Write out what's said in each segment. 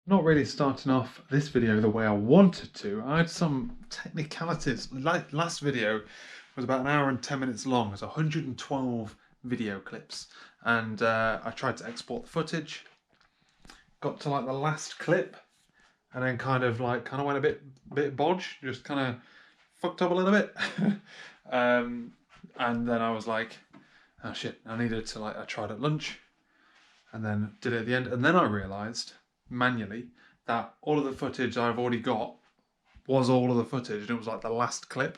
Not really starting off this video the way I wanted to. I had some technicalities. Like last video was about an hour and 10 minutes long. It was 112 video clips, and I tried to export the footage. Got to like the last clip, and then kind of went a bit bodge. Just kind of fucked up a little bit. And then I was like, oh shit! I needed to I tried at lunch, and then did it at the end, and then I realised manually that all of the footage I've already got was all of the footage, and it was like the last clip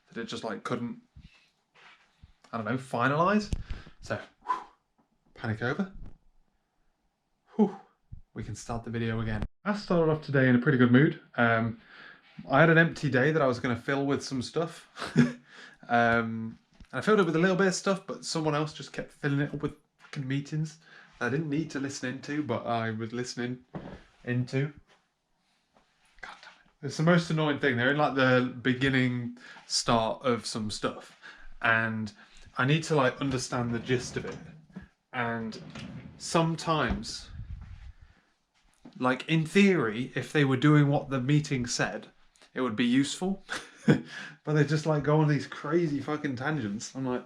that it just couldn't, I don't know, finalize. So panic over. We can start the video again. I started off today in a pretty good mood. I had an empty day that I was going to fill with some stuff. And I filled it with a little bit of stuff, but someone else just kept filling it up with fucking meetings I didn't need to listen into, but I was listening into. God damn it. It's the most annoying thing. They're in like the beginning start of some stuff, and I need to understand the gist of it. And sometimes, in theory, if they were doing what the meeting said, it would be useful. But they just go on these crazy fucking tangents. I'm like,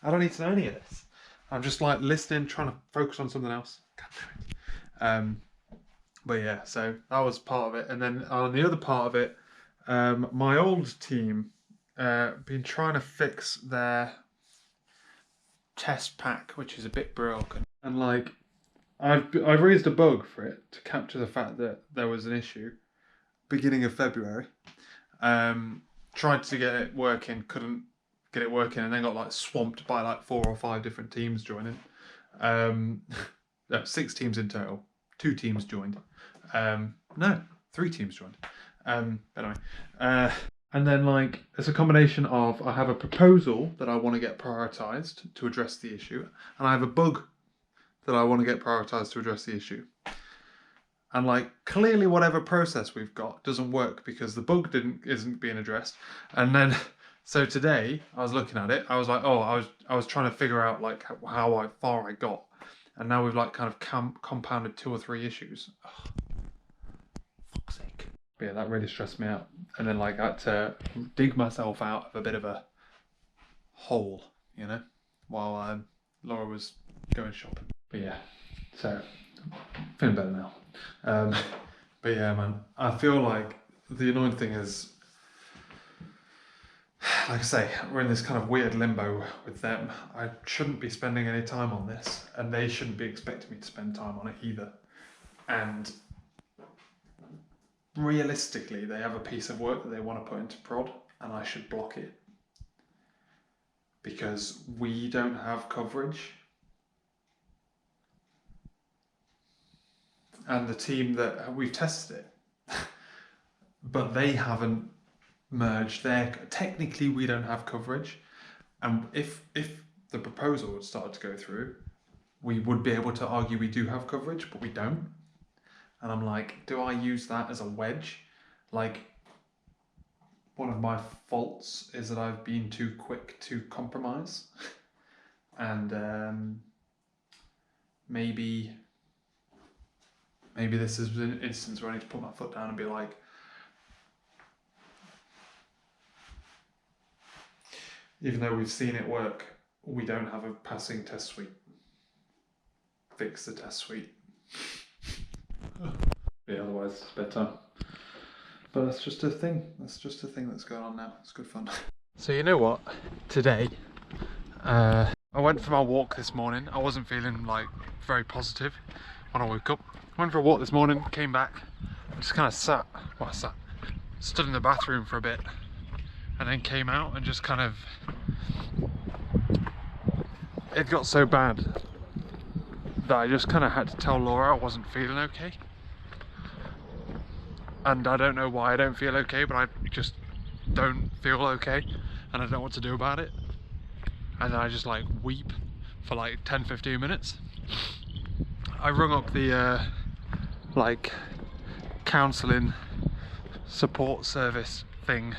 I don't need to know any of this. I'm just listening, trying to focus on something else. God damn it. But yeah, so that was part of it. And then on the other part of it, my old team been trying to fix their test pack, which is a bit broken. And I've raised a bug for it to capture the fact that there was an issue beginning of February. Tried to get it working, couldn't get it working, and then got swamped by 4 or 5 different teams joining. No, 6 teams in total. 2 teams joined. No, 3 teams joined. Anyway, and then it's a combination of, I have a proposal that I want to get prioritized to address the issue, and I have a bug that I want to get prioritized to address the issue. And clearly whatever process we've got doesn't work because the bug isn't being addressed. And then so today I was looking at it, I was like, oh, I was trying to figure out how far I got, and now we've kind of compounded 2 or 3 issues. Ugh. Fuck's sake. But yeah, that really stressed me out. And then I had to dig myself out of a bit of a hole, while Laura was going shopping. But yeah, so feeling better now. But yeah, man, I feel like the annoying thing is, like I say, we're in this kind of weird limbo with them. I shouldn't be spending any time on this, and they shouldn't be expecting me to spend time on it either. And realistically, they have a piece of work that they want to put into prod, and I should block it because we don't have coverage. And the team that we've tested it, but they haven't merged their. Technically, we don't have coverage, and if the proposal had started to go through, we would be able to argue we do have coverage, but we don't. And I'm like, do I use that as a wedge? One of my faults is that I've been too quick to compromise, and maybe this is an instance where I need to put my foot down and be like, even though we've seen it work, we don't have a passing test suite. Fix the test suite. Yeah, otherwise it's bedtime. But that's just a thing. That's just a thing that's going on now. It's good fun. So you know what? Today, I went for my walk this morning. I wasn't feeling very positive when I woke up. Went for a walk this morning, came back, and just kind of stood in the bathroom for a bit, and then came out and just kind of, it got so bad that I just kind of had to tell Laura I wasn't feeling okay. And I don't know why I don't feel okay, but I just don't feel okay, and I don't know what to do about it. And then I just weep for 10-15 minutes. I rung up the counselling support service thing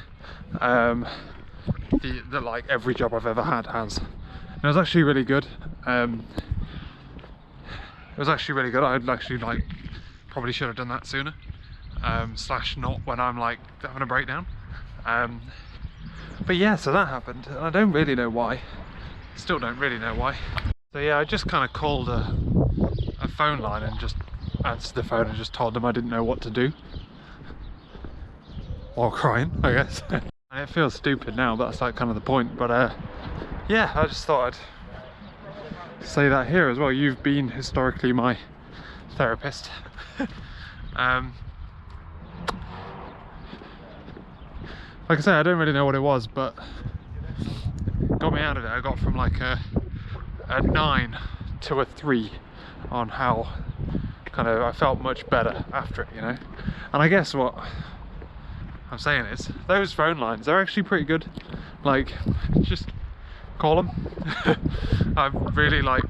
that every job I've ever had has. And it was actually really good. I'd actually Probably should have done that sooner. Slash not when I'm like having a breakdown. But yeah, so that happened, and I don't really know why. Still don't really know why. So yeah, I just kind of called a phone line and just answered the phone and just told them I didn't know what to do. While crying, I guess. And it feels stupid now, but that's like kind of the point. But yeah, I just thought I'd say that here as well. You've been historically my therapist. Like I say, I don't really know what it was, but it got me out of it. I got from like a 9 to a 3 on how kind of I felt much better after it, you know. And I guess what I'm saying is those phone lines, they're actually pretty good. Like, just call them. I'm really like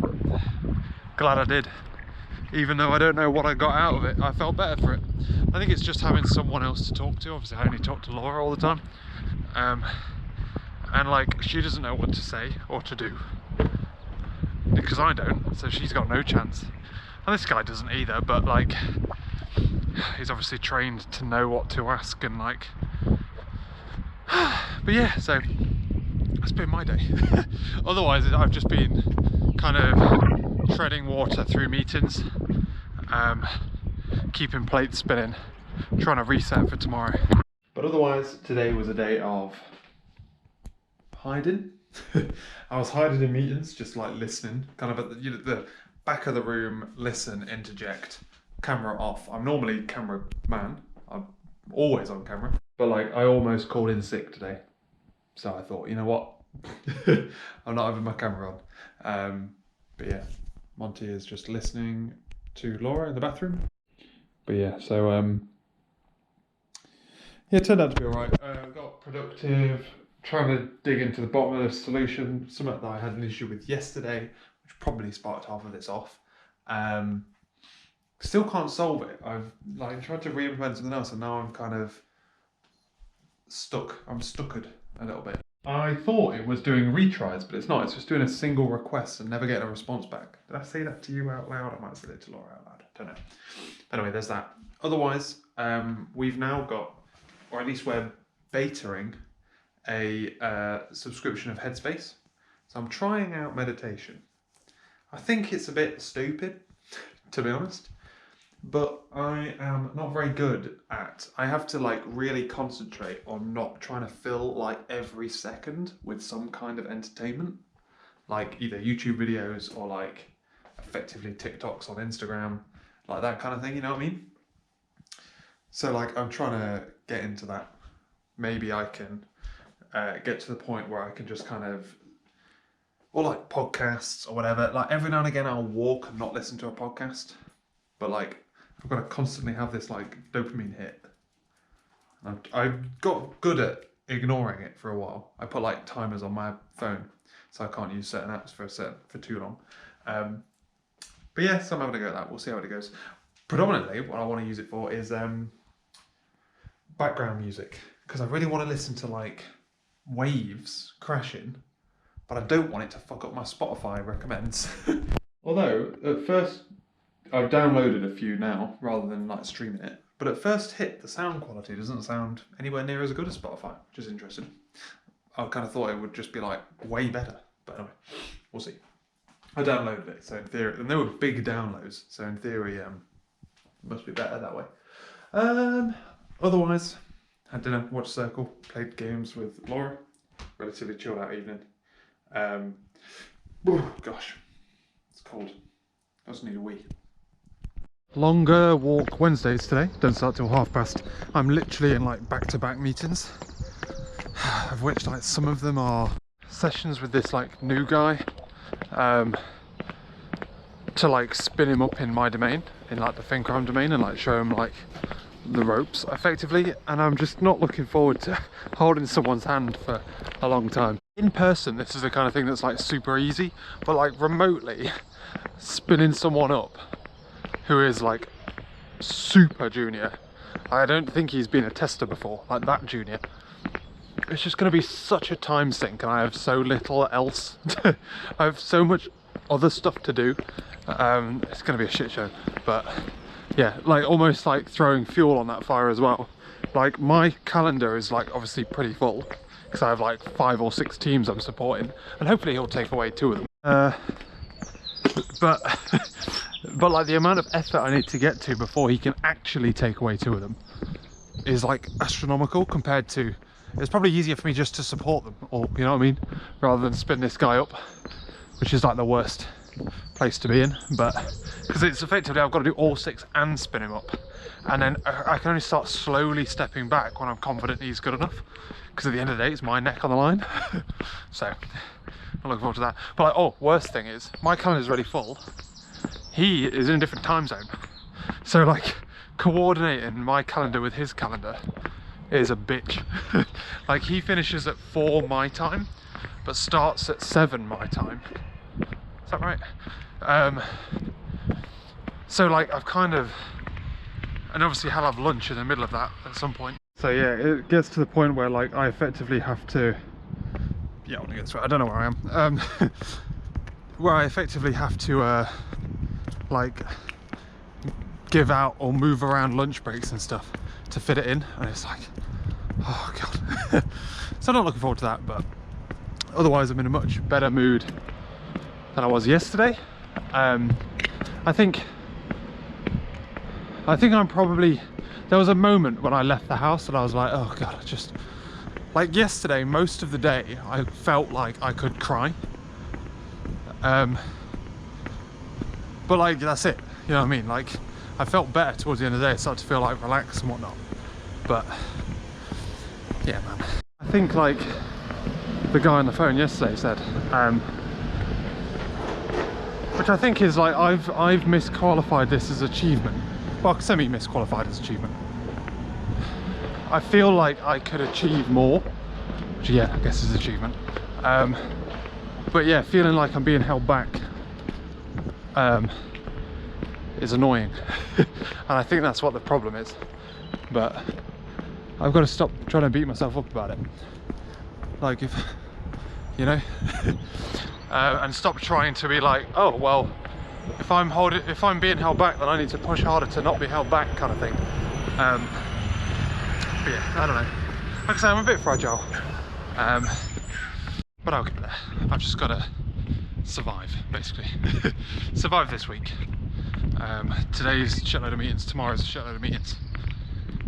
glad I did, even though I don't know what I got out of it. I felt better for it. I think it's just having someone else to talk to. Obviously I only talk to Laura all the time, and like she doesn't know what to say or to do because I don't, so she's got no chance. And this guy doesn't either, but like he's obviously trained to know what to ask and like but yeah, so that's been my day. Otherwise I've just been kind of treading water through meetings, keeping plates spinning, trying to reset for tomorrow. But otherwise today was a day of hiding. I was hiding in meetings, just like listening, kind of at the, you know, the back of the room, listen, interject, camera off. I'm normally camera man, I'm always on camera, but like I almost called in sick today, so I thought, you know what, I'm not having my camera on. But yeah, Monty is just listening to Laura in the bathroom. But yeah, so yeah, it turned out to be alright. Got productive, trying to dig into the bottom of the solution, something that I had an issue with yesterday, which probably sparked half of this off. Still can't solve it. I've like tried to re-implement something else, and now I'm kind of stuck. I'm stuckered a little bit. I thought it was doing retries, but it's not. It's just doing a single request and never getting a response back. Did I say that to you out loud? I might have said it to Laura out loud. Don't know. Anyway, there's that. Otherwise, we've now got, or at least we're betaing a subscription of Headspace. So I'm trying out meditation. I think it's a bit stupid, to be honest, but I am not very good at, I have to like really concentrate on not trying to fill like every second with some kind of entertainment, like either YouTube videos or like effectively TikToks on Instagram, like that kind of thing, you know what I mean? So like I'm trying to get into that. Maybe I can get to the point where I can just kind of, or like podcasts or whatever, like every now and again I'll walk and not listen to a podcast, but like I've got to constantly have this like dopamine hit. I got good at ignoring it for a while. I put like timers on my phone so I can't use certain apps for too long. But yeah, so I'm having a go at that. We'll see how it goes. Predominantly what I want to use it for is background music, because I really want to listen to like waves crashing, but I don't want it to fuck up my Spotify recommends. Although at first I've downloaded a few now rather than like streaming it, but at first hit the sound quality doesn't sound anywhere near as good as Spotify, which is interesting. I kind of thought it would just be like way better, but anyway, we'll see. I downloaded it, so in theory, and they were big downloads, so in theory it must be better that way. Otherwise, had dinner, watched Circle, played games with Laura, relatively chilled out evening. Oh gosh, it's cold. I just need a wee. Longer walk Wednesdays today, don't start till past. I'm literally in like back-to-back meetings, of which like some of them are sessions with this like new guy, to like spin him up in my domain, in like the thin crime domain, and like show him like the ropes effectively. And I'm just not looking forward to holding someone's hand for a long time. In person, this is the kind of thing that's like super easy, but like remotely spinning someone up who is like super junior, I don't think he's been a tester before, like that junior, it's just going to be such a time sink, and I have so little else I have so much other stuff to do. It's going to be a shit show, but yeah, like almost like throwing fuel on that fire as well. Like my calendar is like obviously pretty full because I have like 5 or 6 teams I'm supporting, and hopefully he'll take away 2 of them. But but like the amount of effort I need to get to before he can actually take away 2 of them is like astronomical compared to, it's probably easier for me just to support them, or you know what I mean, rather than spin this guy up, which is like the worst place to be in. But because it's effectively I've got to do all 6 and spin him up, and then I can only start slowly stepping back when I'm confident he's good enough, because at the end of the day it's my neck on the line. So I'm looking forward to that. But like, oh, worst thing is my calendar's already full. He is in a different time zone, so like coordinating my calendar with his calendar is a bitch. Like he finishes at 4 my time but starts at 7 my time. Is that right? So like I've kind of, and obviously I'll have lunch in the middle of that at some point. So yeah, it gets to the point where like I effectively have to, yeah, I want to get this right, I don't know where I am, where I effectively have to like give out or move around lunch breaks and stuff to fit it in, and it's like, oh god. So I'm not looking forward to that, but otherwise I'm in a much better mood than I was yesterday. I think I'm probably, there was a moment when I left the house that I was like, oh god, I just, like yesterday most of the day I felt like I could cry, but like that's it, you know what I mean, like I felt better towards the end of the day. I started to feel like relaxed and whatnot. But yeah, man. I think like the guy on the phone yesterday said, which I think is like I've misqualified this as achievement. Well, semi-misqualified as achievement. I feel like I could achieve more, which yeah, I guess is achievement. But yeah, feeling like I'm being held back is annoying. And I think that's what the problem is, but I've got to stop trying to beat myself up about it, like, if you know, and stop trying to be like, oh well, if I'm being held back, then I need to push harder to not be held back, kind of thing. But yeah, I don't know, like I say, I'm a bit fragile, but I'll get there. I've just got to survive, basically. Survive this week. Today's a shitload of meetings, tomorrow's a shitload of meetings,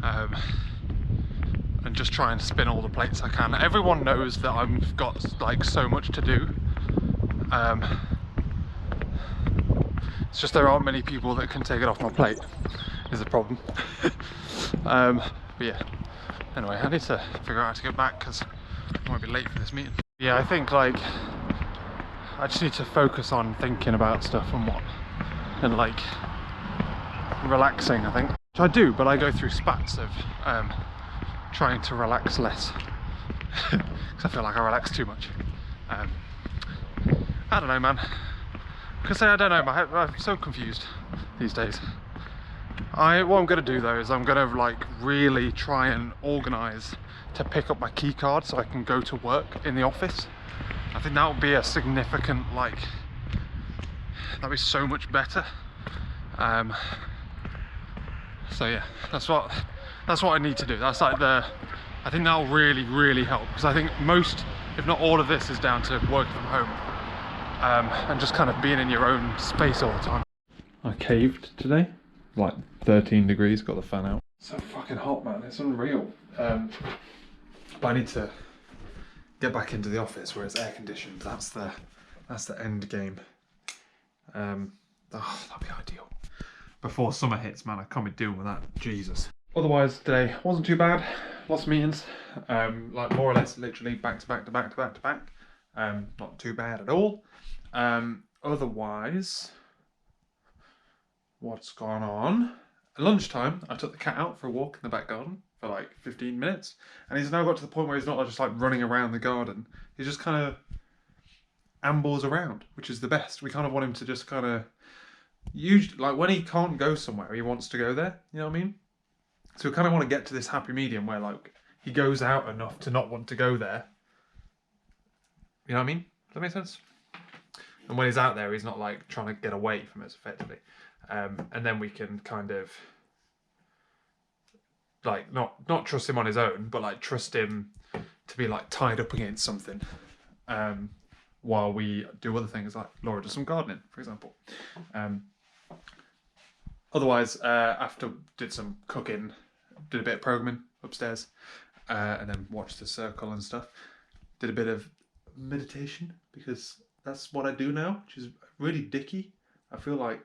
and just try and spin all the plates I can. Everyone knows that I've got like so much to do. It's just there aren't many people that can take it off my plate, is the problem. But yeah, anyway, I need to figure out how to get back because I might be late for this meeting. Yeah, I think like I just need to focus on thinking about stuff and what, and like relaxing, I think. Which I do, but I go through spats of trying to relax less because I feel like I relax too much. I don't know, man. I say I don't know, I'm so confused these days. What I'm going to do though is I'm going to like really try and organise to pick up my key card so I can go to work in the office. I think that would be a significant, like, that'd be so much better. So yeah, that's what I need to do. That's like I think that'll really help, because I think most, if not all of this, is down to working from home, and just kind of being in your own space all the time. I caved today, like 13 degrees, got the fan out. So fucking hot, man, it's unreal. But I need to get back into the office where it's air conditioned. That's the end game. Oh, that'd be ideal. Before summer hits, man, I can't be dealing with that. Jesus. Otherwise, today wasn't too bad. Lots of meetings, like more or less, literally back to back to back to back to back. Not too bad at all. Otherwise, what's gone on? At lunchtime, I took the cat out for a walk in the back garden for like 15 minutes, and he's now got to the point where he's not just like running around the garden. He just kind of ambles around, which is the best. We kind of want him to just kind of, usually, like when he can't go somewhere, he wants to go there. You know what I mean? So we kind of want to get to this happy medium where like he goes out enough to not want to go there. You know what I mean? Does that make sense? And when he's out there, he's not like trying to get away from us effectively. and then we can kind of like not trust him on his own, but like trust him to be like tied up against something, while we do other things, like Laura does some gardening, for example. Otherwise, after did some cooking, did a bit of programming upstairs, and then watched The Circle and stuff. Did a bit of meditation, because that's what I do now, which is really dicky. I feel like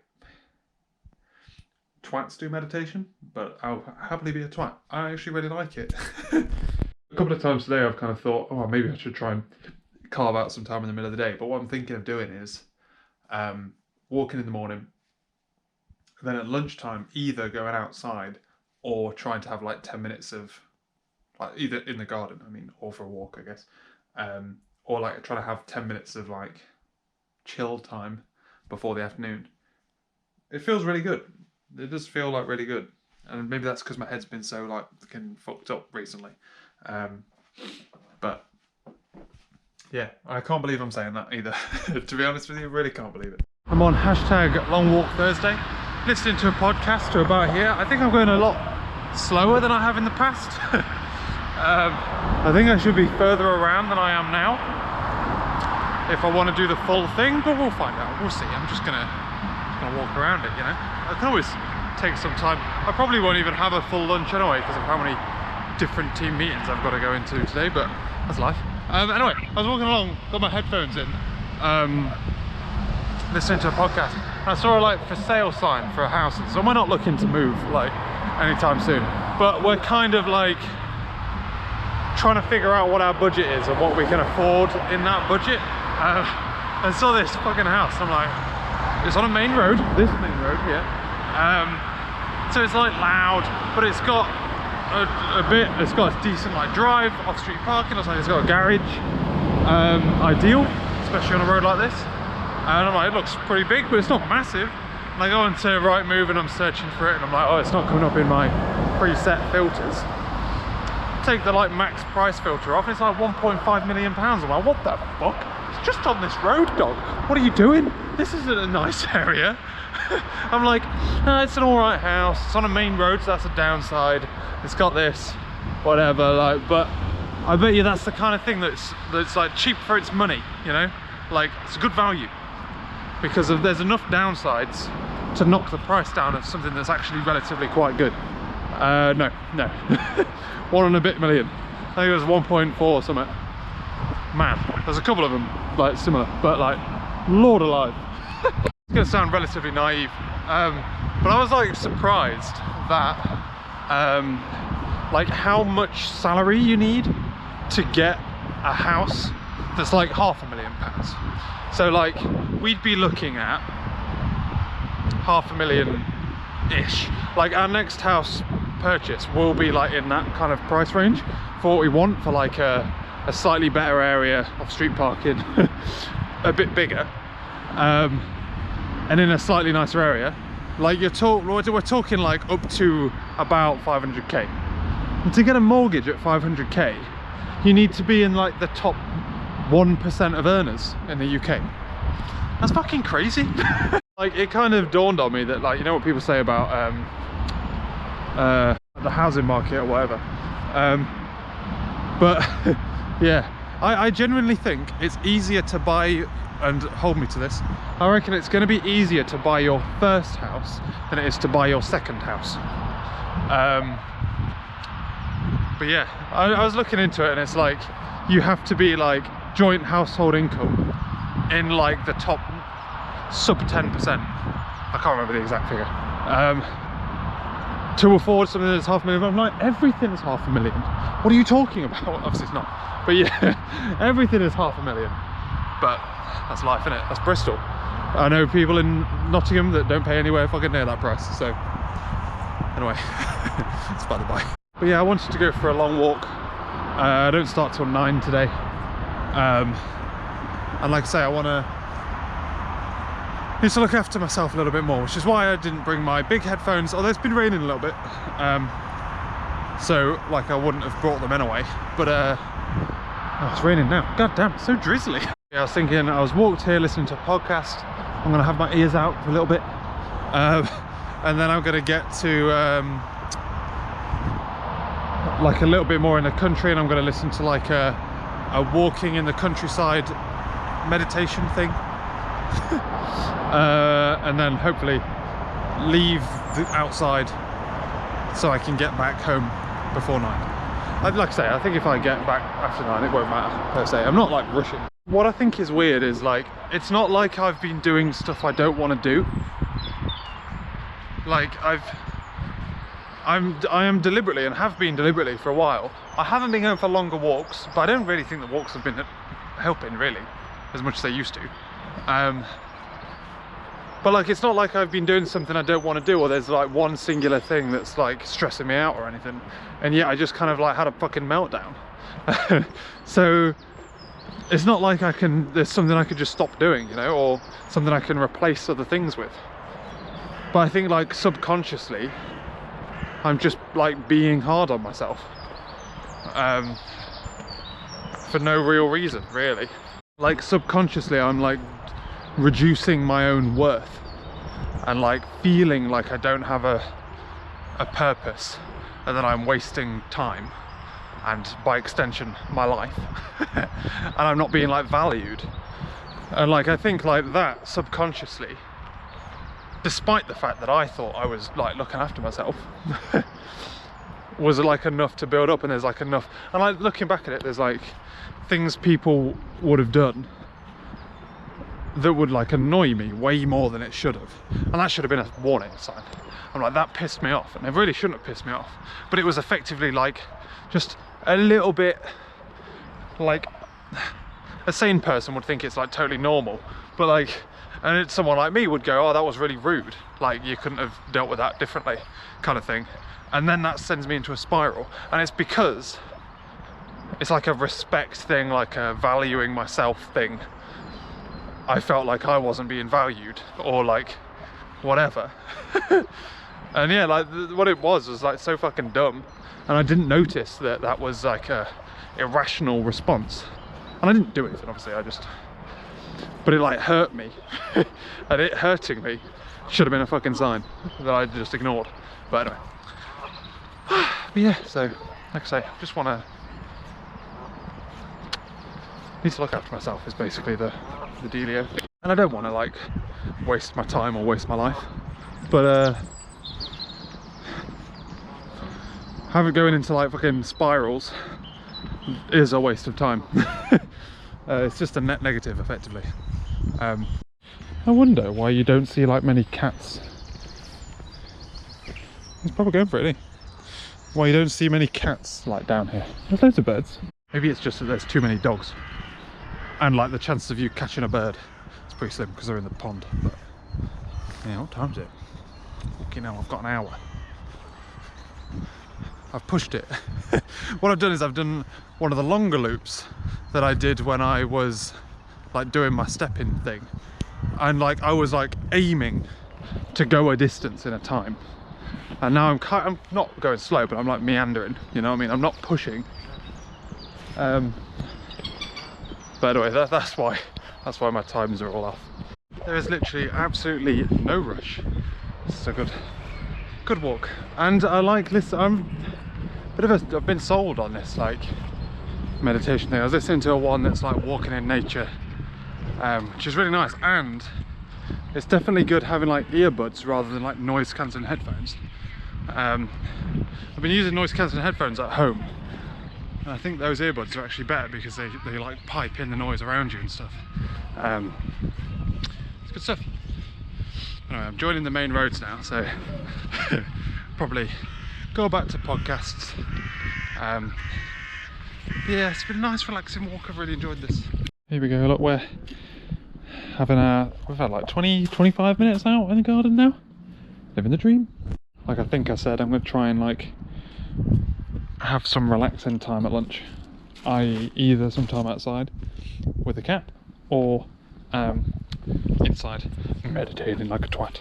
twats do meditation, but I'll happily be a twat. I actually really like it. A couple of times today I've kind of thought, oh, maybe I should try and carve out some time in the middle of the day. But what I'm thinking of doing is walking in the morning, then at lunchtime either going outside or trying to have like 10 minutes of, like, either in the garden, I mean, or for a walk, I guess, or like trying to have 10 minutes of like chill time before the afternoon. It feels really good. It does feel like really good, and maybe that's because my head's been so like fucking fucked up recently. But yeah, I can't believe I'm saying that either. To be honest with you, I really can't believe it. I'm on #LongWalkThursday, listening to a podcast to about here. I think I'm going a lot slower than I have in the past. I think I should be further around than I am now if I want to do the full thing, but we'll find out. We'll see. I'm just gonna walk around it, you know. I can always take some time. I probably won't even have a full lunch anyway because of how many different team meetings I've got to go into today, but that's life. Anyway, I was walking along, got my headphones in, listening to a podcast, and I saw a like for sale sign for a house. So we're not looking to move like anytime soon, but we're kind of like trying to figure out what our budget is and what we can afford in that budget. I saw this fucking house. I'm like, it's on a main road, this main road here. So it's like loud, but it's got it's got a decent like drive, off-street parking. It's got a garage. Ideal, especially on a road like this. And I'm like, it looks pretty big, but it's not massive. And I go into Rightmove and I'm searching for it, and I'm like, oh, it's not coming up in my preset filters. Take the like max price filter off, and it's like 1.5 million pounds. I'm like, what the fuck? It's just on this road, dog. What are you doing? This isn't a nice area. I'm like, it's an alright house. It's on a main road, so that's a downside. It's got this, whatever, like, but I bet you that's the kind of thing that's like cheap for its money, you know? Like, it's a good value because there's enough downsides to knock the price down of something that's actually relatively quite good. No. 1 and a bit million. I think it was 1.4 or something. Man, there's a couple of them like similar, but like, Lord alive. It's gonna sound relatively naive, but I was like surprised that like how much salary you need to get a house that's like £500,000. So like we'd be looking at £500,000-ish. Like our next house purchase will be like in that kind of price range for what we want, for like a slightly better area of street parking, a bit bigger, and in a slightly nicer area. Like we're talking like up to about 500k. And to get a mortgage at 500k, you need to be in like the top 1% of earners in the UK. That's fucking crazy. Like it kind of dawned on me that, like, you know what people say about the housing market or whatever, but yeah, I genuinely think it's easier to buy, and hold me to this, I reckon it's going to be easier to buy your first house than it is to buy your second house. But yeah, I was looking into it, and it's like you have to be like joint household income in like the top sub 10%. I can't remember the exact figure. To afford something that's £500,000. I'm like, everything's £500,000. What are you talking about? Obviously it's not, but yeah, everything is £500,000. But that's life, innit? That's Bristol. I know people in Nottingham that don't pay anywhere fucking near that price. So anyway, it's by the by. But yeah, I wanted to go for a long walk. I don't start till 9 today. And like I say, need to look after myself a little bit more, which is why I didn't bring my big headphones, although it's been raining a little bit. So like I wouldn't have brought them anyway, but oh, it's raining now. God damn, it's so drizzly. Yeah, I was thinking, I was walked here listening to a podcast. I'm gonna have my ears out for a little bit. And then I'm gonna get to like a little bit more in the country, and I'm gonna listen to like a walking in the countryside meditation thing. And then hopefully leave the outside so I can get back home before 9. Like I say, I think if I get back after 9 it won't matter per se. I'm not like rushing. What I think is weird is like, it's not like I've been doing stuff I don't want to do. Like I am deliberately, and have been deliberately for a while. I haven't been going for longer walks, but I don't really think the walks have been helping really as much as they used to. But like, it's not like I've been doing something I don't want to do, or there's like one singular thing that's like stressing me out or anything, and yet I just kind of like had a fucking meltdown. So it's not like there's something I could just stop doing, you know, or something I can replace other things with. But I think like subconsciously I'm just like being hard on myself for no real reason really. Like subconsciously I'm like reducing my own worth and like feeling like I don't have a purpose, and that I'm wasting time, and by extension my life, and I'm not being like valued. And like I think like that subconsciously, despite the fact that I thought I was like looking after myself, was like enough to build up. And there's like enough, and like looking back at it, there's like things people would have done that would like annoy me way more than it should have, and that should have been a warning sign. I'm like, that pissed me off, and it really shouldn't have pissed me off, but it was effectively like just a little bit, like a sane person would think it's like totally normal, but like, and it's someone like me would go, oh, that was really rude, like you couldn't have dealt with that differently, kind of thing. And then that sends me into a spiral, and it's because it's like a respect thing, like a valuing myself thing. I felt like I wasn't being valued, or like whatever. And yeah, like what it was like so fucking dumb, and I didn't notice that that was like a irrational response. And I didn't do anything, obviously, but it like hurt me. And it hurting me should have been a fucking sign that I just ignored. But anyway. But yeah, so like I say, I just want to need to look after myself is basically the dealio. And I don't want to like waste my time or waste my life, but having going into like fucking spirals is a waste of time. It's just a net negative effectively. I wonder why you don't see like many cats. He's probably going for it, isn't he? Why you don't see many cats like down here. There's loads of birds. Maybe it's just that there's too many dogs, and like the chances of you catching a bird is pretty slim because they're in the pond. But yeah, what time's it? Fucking hell, I've got an hour. I've pushed it. What I've done is I've done one of the longer loops that I did when I was like doing my stepping thing, and like I was like aiming to go a distance in a time, and now I'm not going slow, but I'm like meandering, you know what I mean? I'm not pushing. But anyway, that's why my times are all off. There is literally absolutely no rush. It's a good walk, and I like this. I've been sold on this like meditation thing. I was listening to one that's like walking in nature, which is really nice, and it's definitely good having like earbuds rather than like noise cancelling headphones. I've been using noise cancelling headphones at home, and I think those earbuds are actually better because they like pipe in the noise around you and stuff. It's good stuff. Anyway, I'm joining the main roads now, so probably go back to podcasts. Yeah, it's been a nice relaxing walk. I've really enjoyed this. Here we go, look, we're having we've had like 20-25 minutes out in the garden now. Living the dream. Like I think I said, I'm going to try and like have some relaxing time at lunch. Either some time outside with the cat, or inside meditating like a twat.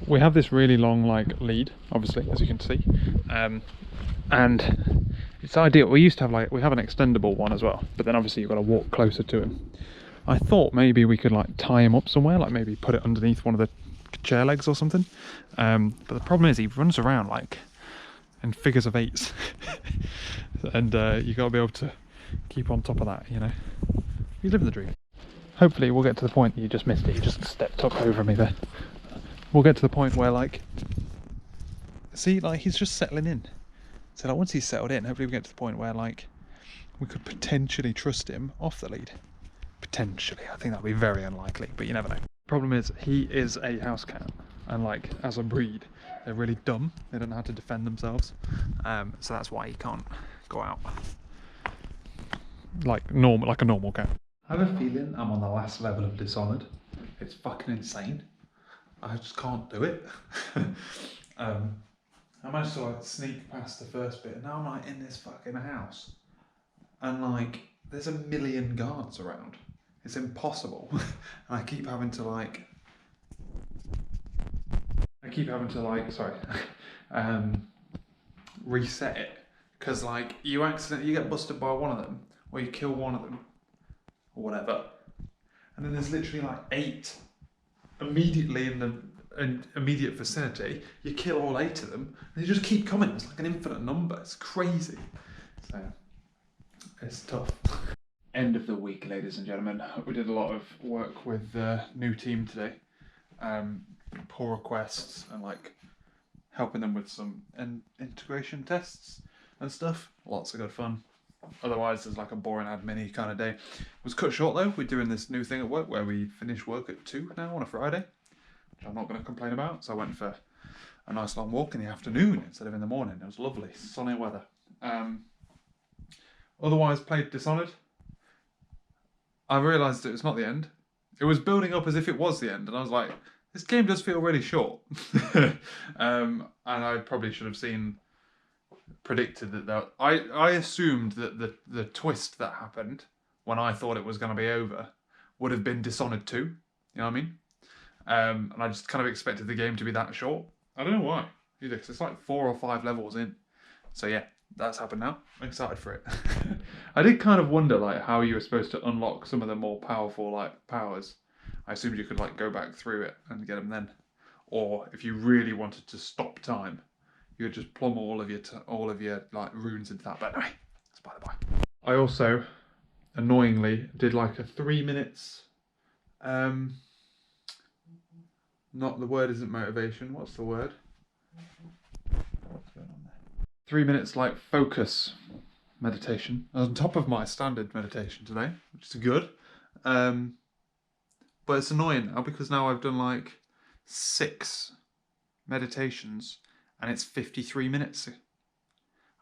We have this really long like lead, obviously, as you can see, and it's ideal. We used to have we have an extendable one as well, but then obviously you've got to walk closer to him. I thought maybe we could like tie him up somewhere, like maybe put it underneath one of the like chair legs or something. But the problem is he runs around like in figures of eights, and you got to be able to keep on top of that, you know. He's living the dream. Hopefully we'll get to the point that you just missed it. You just stepped up over me there. We'll get to the point where like, see, like he's just settling in. So like once he's settled in, hopefully we get to the point where like we could potentially trust him off the lead. Potentially, I think that'd be very unlikely, but you never know. Problem is, he is a house cat, and like as a breed, they're really dumb. They don't know how to defend themselves, so that's why he can't go out like a normal cat. I have a feeling I'm on the last level of Dishonored. It's fucking insane. I just can't do it. I managed to like sneak past the first bit, and now I'm like in this fucking house, and like there's a million guards around. It's impossible. And I keep having to like, sorry, reset it, because like you get busted by one of them, or you kill one of them, or whatever, and then there's literally like 8 immediately in the immediate vicinity. You kill all 8 of them, and they just keep coming. It's like an infinite number. It's crazy. So it's tough. End of the week, ladies and gentlemen. We did a lot of work with the new team today. Pull requests and like helping them with some integration tests and stuff. Lots of good fun. Otherwise, there's like a boring admin-y kind of day. It was cut short though. We're doing this new thing at work where we finish work at 2 now on a Friday, which I'm not going to complain about. So I went for a nice long walk in the afternoon instead of in the morning. It was lovely, sunny weather. Otherwise, played Dishonored. I realised that it's not the end. It was building up as if it was the end, and I was like, this game does feel really short. And I probably should have predicted that I assumed that the twist that happened when I thought it was going to be over would have been Dishonored 2. You know what I mean? And I just kind of expected the game to be that short. I don't know why. It's like 4 or 5 levels in. So yeah, that's happened now. I'm excited for it. I did kind of wonder like how you were supposed to unlock some of the more powerful like powers. I assumed you could like go back through it and get them then, or if you really wanted to stop time, you would just plumb all of your like runes into that. But anyway, that's by the by. I also annoyingly did like a 3 minutes. Not the word isn't motivation. What's the word? What's going on there? 3 minutes like focus meditation on top of my standard meditation today, which is good. But it's annoying now because now I've done like 6 meditations and it's 53 minutes. And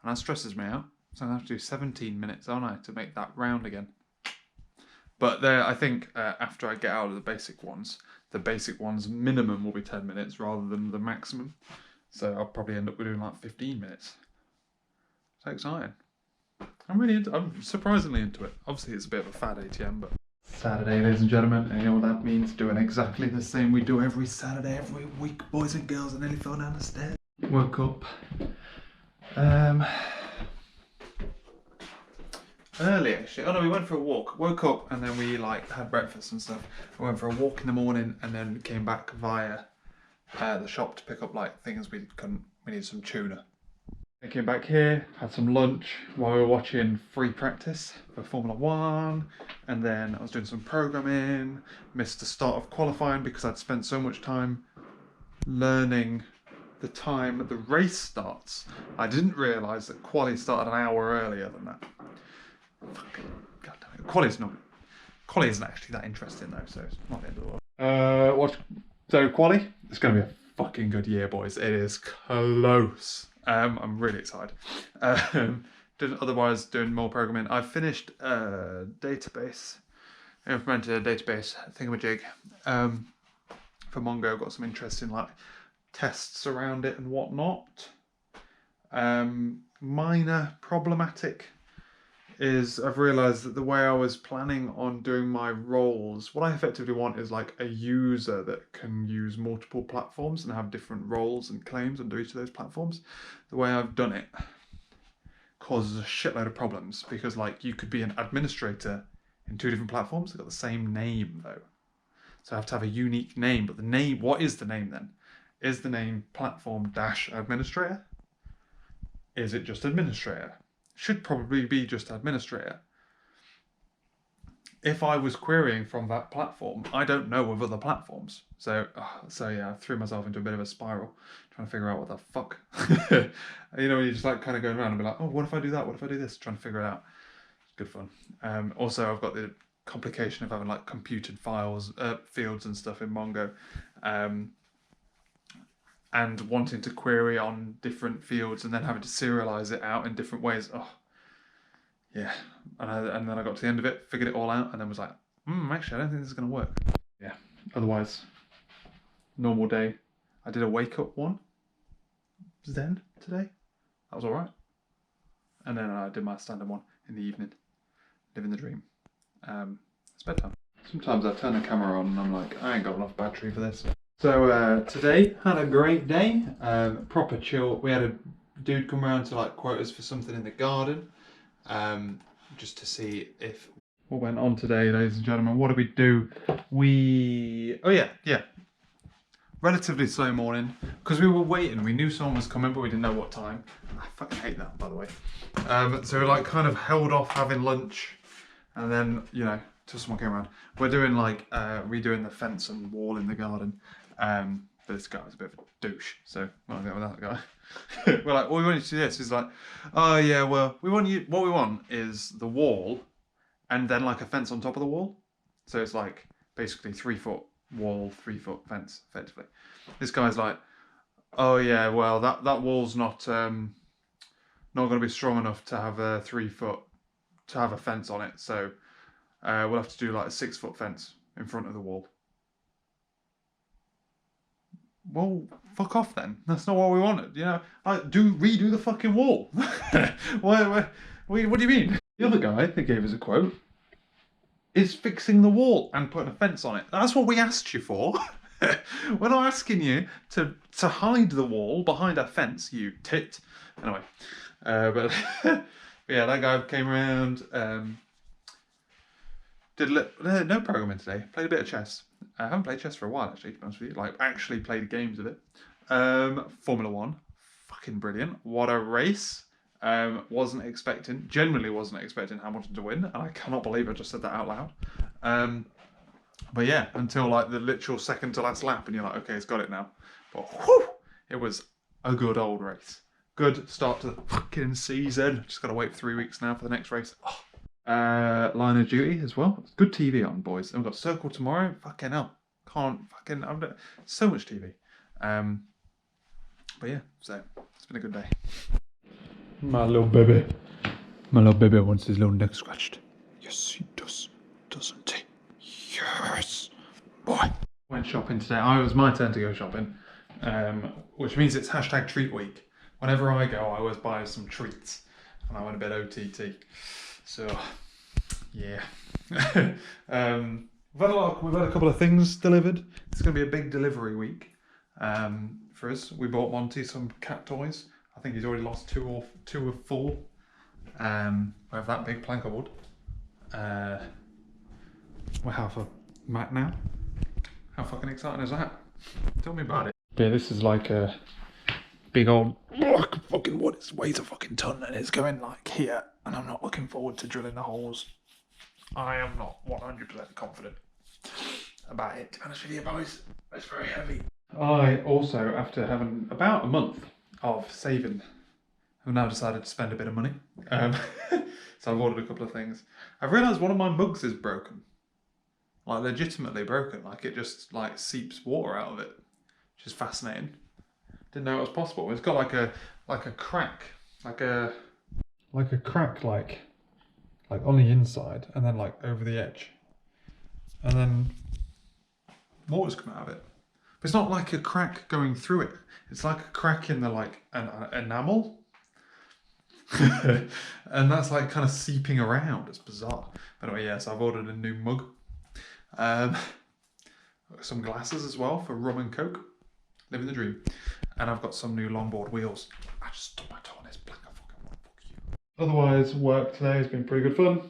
that stresses me out. So I have to do 17 minutes, don't I, to make that round again. But there, I think after I get out of the basic ones minimum will be 10 minutes rather than the maximum. So I'll probably end up doing like 15 minutes. So exciting. I'm surprisingly into it. Obviously it's a bit of a fad ATM, but Saturday, ladies and gentlemen, and you know what that means? Doing exactly the same we do every Saturday, every week, boys and girls. I nearly fell down the stairs. Woke up early actually. Oh no, we went for a walk. Woke up and then we like had breakfast and stuff. I went for a walk in the morning and then came back via the shop to pick up like things we needed some tuna. I came back here, had some lunch while we were watching free practice for Formula 1, and then I was doing some programming, missed the start of qualifying because I'd spent so much time learning the time the race starts. I didn't realise that quali started an hour earlier than that. Fucking goddamn it. Quali isn't actually that interesting though, so it's not the end of the world. So quali, it's going to be a fucking good year, boys. It is close. I'm really excited. Otherwise, doing more programming. I've finished a database, implemented a database thingamajig for Mongo. Got some interesting like tests around it and whatnot. Minor problematic is I've realised that the way I was planning on doing my roles, what I effectively want is like a user that can use multiple platforms and have different roles and claims under each of those platforms. The way I've done it causes a shitload of problems because like you could be an administrator in 2 different platforms. They've got the same name though. So I have to have a unique name. But the name, what is the name then? Is the name platform-administrator? Is it just administrator? Should probably be just administrator. If I was querying from that platform, I don't know of other platforms. So yeah, I threw myself into a bit of a spiral trying to figure out what the fuck. You know, you just like kind of going around and be like, oh, what if I do that? What if I do this? Trying to figure it out. It's good fun. Also, I've got the complication of having like computed files, fields and stuff in Mongo. And wanting to query on different fields and then having to serialize it out in different ways. Oh, yeah. And then I got to the end of it, figured it all out, and then was like, actually, I don't think this is going to work. Yeah. Otherwise, normal day. I did a wake-up one. Zen today. That was all right. And then I did my standard one in the evening. Living the dream. It's bedtime. Sometimes I turn the camera on and I'm like, I ain't got enough battery for this. So today, had a great day. Proper chill. We had a dude come around to like quote us for something in the garden. Just to see if what went on today, ladies and gentlemen. What did we do? Oh yeah, relatively slow morning because we were waiting. We knew someone was coming, but we didn't know what time. I fucking hate that, by the way. So we like kind of held off having lunch, and then till someone came around. We're doing like redoing the fence and wall in the garden. But this guy was a bit of a douche, so we're not going with that guy. We're like, well, we want you to do this. He's like, oh yeah, well, what we want is the wall and then like a fence on top of the wall. So it's like basically 3 foot wall, 3 foot fence, effectively. This guy's like, oh yeah, well, that wall's not going to be strong enough to have a 3 foot, to have a fence on it. So we'll have to do like a 6 foot fence in front of the wall. Well, fuck off then. That's not what we wanted, redo the fucking wall. What do you mean? The other guy that gave us a quote is fixing the wall and putting a fence on it. That's what we asked you for. We're not asking you to hide the wall behind a fence, you tit. Anyway, but yeah, that guy came around. Did no programming today. Played a bit of chess. I haven't played chess for a while, actually, to be honest with you. Like, actually played games of it. Formula 1. Fucking brilliant. What a race. Genuinely wasn't expecting Hamilton to win. And I cannot believe I just said that out loud. But yeah, until like the literal second to last lap, and you're like, okay, it's got it now. But whew, it was a good old race. Good start to the fucking season. Just got to wait for 3 weeks now for the next race. Oh. Line of Duty as well. It's good TV on, boys. And we've got Circle tomorrow. Fucking hell. So much TV. But yeah, so it's been a good day. My little baby wants his little neck scratched. Yes, he does. Doesn't he? Yes, boy. Went shopping today. It was my turn to go shopping, which means it's #treat week. Whenever I go, I always buy some treats, and I went a bit OTT. So, yeah. We've had a couple of things delivered. It's going to be a big delivery week for us. We bought Monty some cat toys. I think he's already lost two of 4. We have that big plank of wood. We have a mat now. How fucking exciting is that? Tell me about it. Yeah, this is like a big old block of fucking wood. It weighs a fucking ton and it's going like here. And I'm not looking forward to drilling the holes. I am not 100% confident about it, to be honest with you boys. It's very heavy. I also, after having about a month of saving, have now decided to spend a bit of money. So I've ordered a couple of things. I've realised one of my mugs is broken. Like legitimately broken. Like it just like seeps water out of it. Which is fascinating. Didn't know it was possible. It's got like a crack. Like a crack like on the inside and then like over the edge. And then water's come out of it. But it's not like a crack going through it. It's like a crack in the like an enamel. And that's like kind of seeping around. It's bizarre. But anyway, yes, I've ordered a new mug. Some glasses as well for rum and coke. Living the dream. And I've got some new longboard wheels. I just stubbed my toe on this black. Fuck you. Otherwise, work today has been pretty good fun.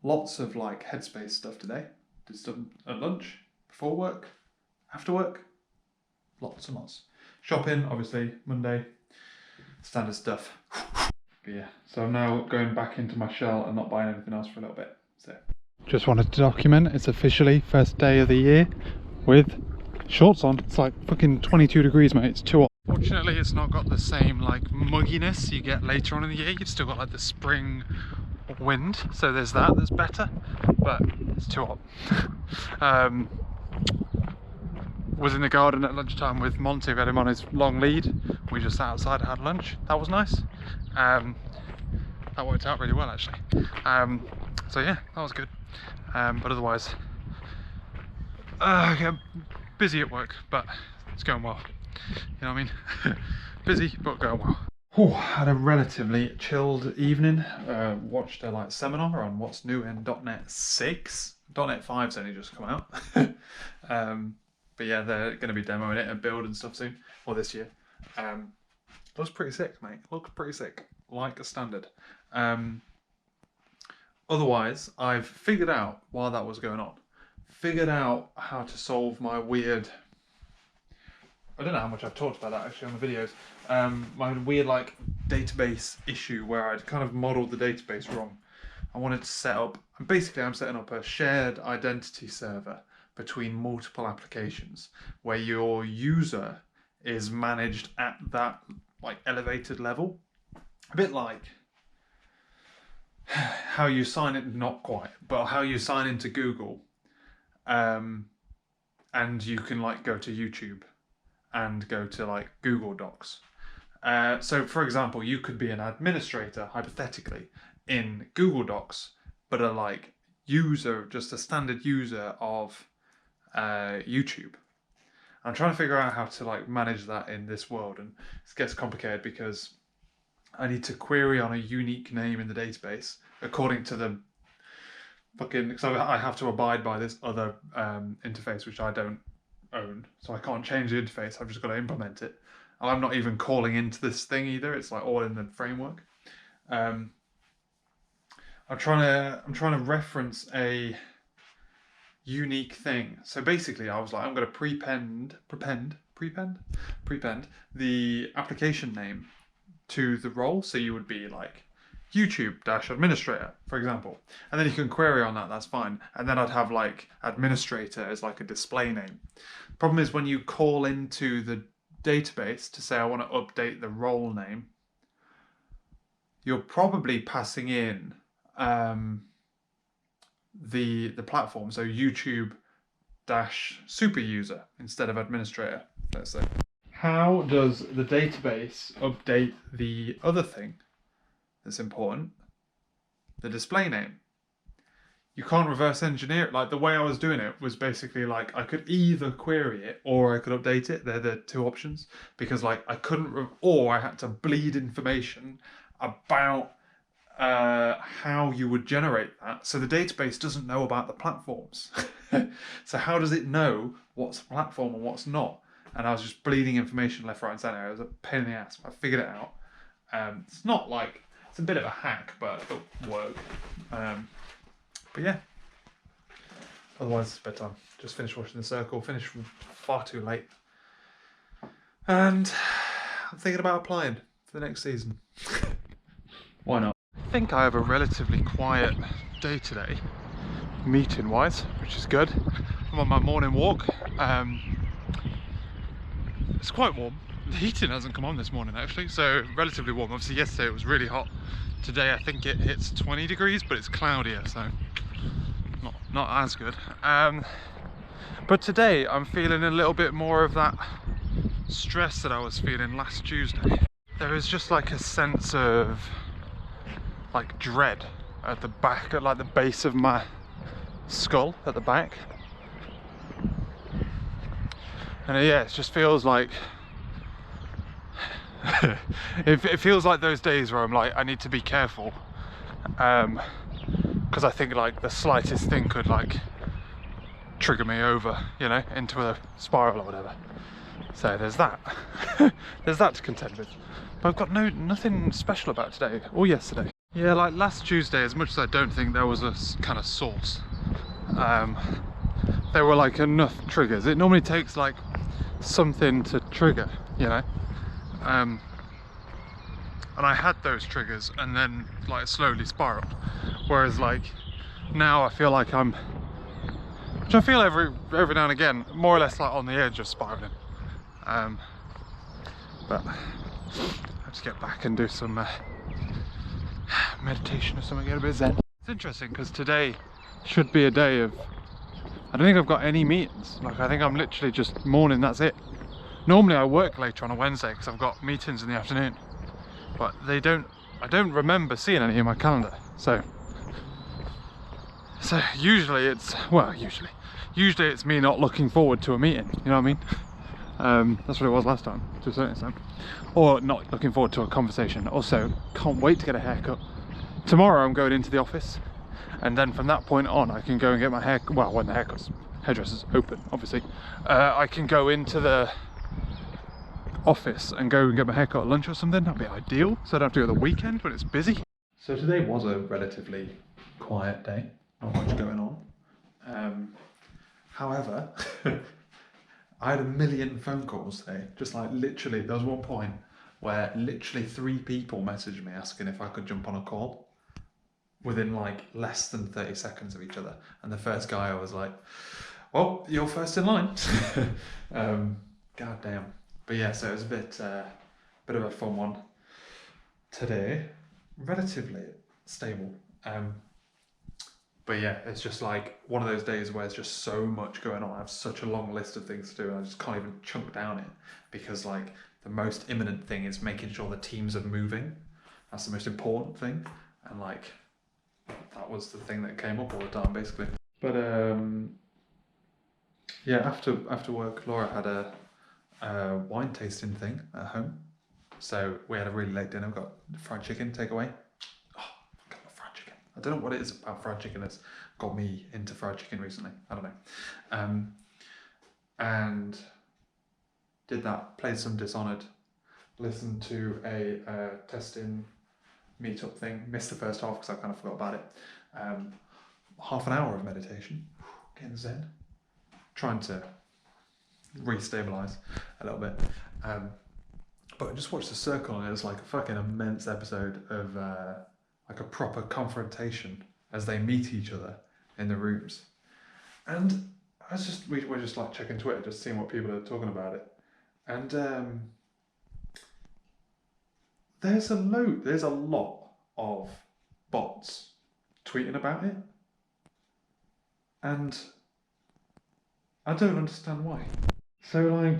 Lots of like headspace stuff today. Did stuff at lunch, before work, after work, lots and lots. Shopping, obviously, Monday, standard stuff. But yeah, so I'm now going back into my shell and not buying anything else for a little bit. So just wanted to document it's officially first day of the year with shorts on. It's like fucking 22 degrees, mate. It's too hot. Fortunately, it's not got the same like mugginess you get later on in the year. You've still got like the spring wind, so there's that's better, but it's too hot. Was in the garden at lunchtime with Monty. We had him on his long lead. We just sat outside and had lunch. That was nice. That worked out really well actually. So yeah, that was good. But otherwise, busy at work, but it's going well. You know what I mean? Busy, but going well. Had a relatively chilled evening. Watched a like seminar on what's new in .NET 6. .NET 5's only just come out. But yeah, they're going to be demoing it and build and stuff soon, or this year. Looks pretty sick, mate. Looks pretty sick, like a standard. Otherwise, I've figured out, while that was going on, how to solve my weird... I don't know how much I've talked about that actually on the videos. My weird like database issue where I'd kind of modeled the database wrong. I wanted to set up, basically I'm setting up a shared identity server between multiple applications where your user is managed at that like elevated level. A bit like how you sign in, not quite, but how you sign into Google, and you can like go to YouTube and go to like Google Docs. So for example, you could be an administrator, hypothetically, in Google Docs, but a like user, just a standard user of YouTube. I'm trying to figure out how to like manage that in this world, and it gets complicated because I need to query on a unique name in the database according to the fucking, so I have to abide by this other interface which I don't own, so I can't change the interface. I've just got to implement it, and I'm not even calling into this thing either. It's like all in the framework. I'm trying to reference a unique thing. So basically, I was like, I'm going to prepend the application name to the role. So you would be like YouTube-administrator, for example, and then you can query on that. That's fine. And then I'd have like administrator as like a display name. Problem is when you call into the database to say I want to update the role name, you're probably passing in the platform, so YouTube super user instead of administrator, let's say. How does the database update the other thing that's important, the display name? You can't reverse engineer it. Like the way I was doing it was basically like I could either query it or I could update it. They're the two options, because like I couldn't, or I had to bleed information about how you would generate that. So the database doesn't know about the platforms. So how does it know what's a platform and what's not? And I was just bleeding information left, right and centre. It was a pain in the ass. I figured it out. It's not like, it's a bit of a hack, but it'll work. But yeah, otherwise it's bedtime. Just finished watching The Circle, finished far too late. And I'm thinking about applying for the next season. Why not? I think I have a relatively quiet day today, meeting wise, which is good. I'm on my morning walk. It's quite warm. The heating hasn't come on this morning actually, so relatively warm. Obviously yesterday it was really hot. Today I think it hits 20 degrees, but it's cloudier, so not as good. But today I'm feeling a little bit more of that stress that I was feeling last Tuesday. There is just like a sense of like dread at the back, at like the base of my skull at the back. And yeah, it just feels like it feels like those days where I'm like, I need to be careful, because I think like the slightest thing could like trigger me over, you know, into a spiral or whatever. So there's that. There's that to contend with. But I've got nothing special about today or yesterday. Yeah, like last Tuesday, as much as I don't think there was a kind of source, there were like enough triggers. It normally takes like something to trigger, you know. And I had those triggers and then like slowly spiraled. Whereas like now I feel like which I feel every now and again, more or less like on the edge of spiraling. But I have to get back and do some meditation or something, get a bit zen. It's interesting because today should be a day of, I don't think I've got any meetings. Like I think I'm literally just morning, that's it. Normally I work later on a Wednesday because I've got meetings in the afternoon, but I don't remember seeing any in my calendar. So usually it's, well, usually it's me not looking forward to a meeting, you know what I mean? That's what it was last time, to a certain extent. Or not looking forward to a conversation. Also, can't wait to get a haircut. Tomorrow I'm going into the office, and then from that point on I can go and get my hair, well, when the hairdresser's open, obviously. I can go into the office and go and get my haircut at lunch or something. That'd be ideal, so I don't have to go the weekend when it's busy. So today was a relatively quiet day, not much going on. However, I had a million phone calls today. Just like literally, there was one point where literally 3 people messaged me asking if I could jump on a call within like less than 30 seconds of each other. And the first guy, I was like, well, you're first in line. God damn. But yeah, so it was a bit of a fun one today. Relatively stable. But yeah, it's just like one of those days where there's just so much going on. I have such a long list of things to do and I just can't even chunk down it, because like the most imminent thing is making sure the teams are moving. That's the most important thing. And like, that was the thing that came up all the time basically. But yeah, after work, Laura had a wine tasting thing at home. So we had a really late dinner. We got fried chicken takeaway. I don't know what it is about fried chicken that's got me into fried chicken recently. I don't know. And did that, played some Dishonored, listened to a testing meetup thing, missed the first half because I kind of forgot about it. Half an hour of meditation, getting zen, trying to re-stabilize a little bit. But I just watched The Circle and it was like a fucking immense episode of like a proper confrontation as they meet each other in the rooms. And we're just like checking Twitter, just seeing what people are talking about it. And there's a lot of bots tweeting about it. And I don't understand why. So like,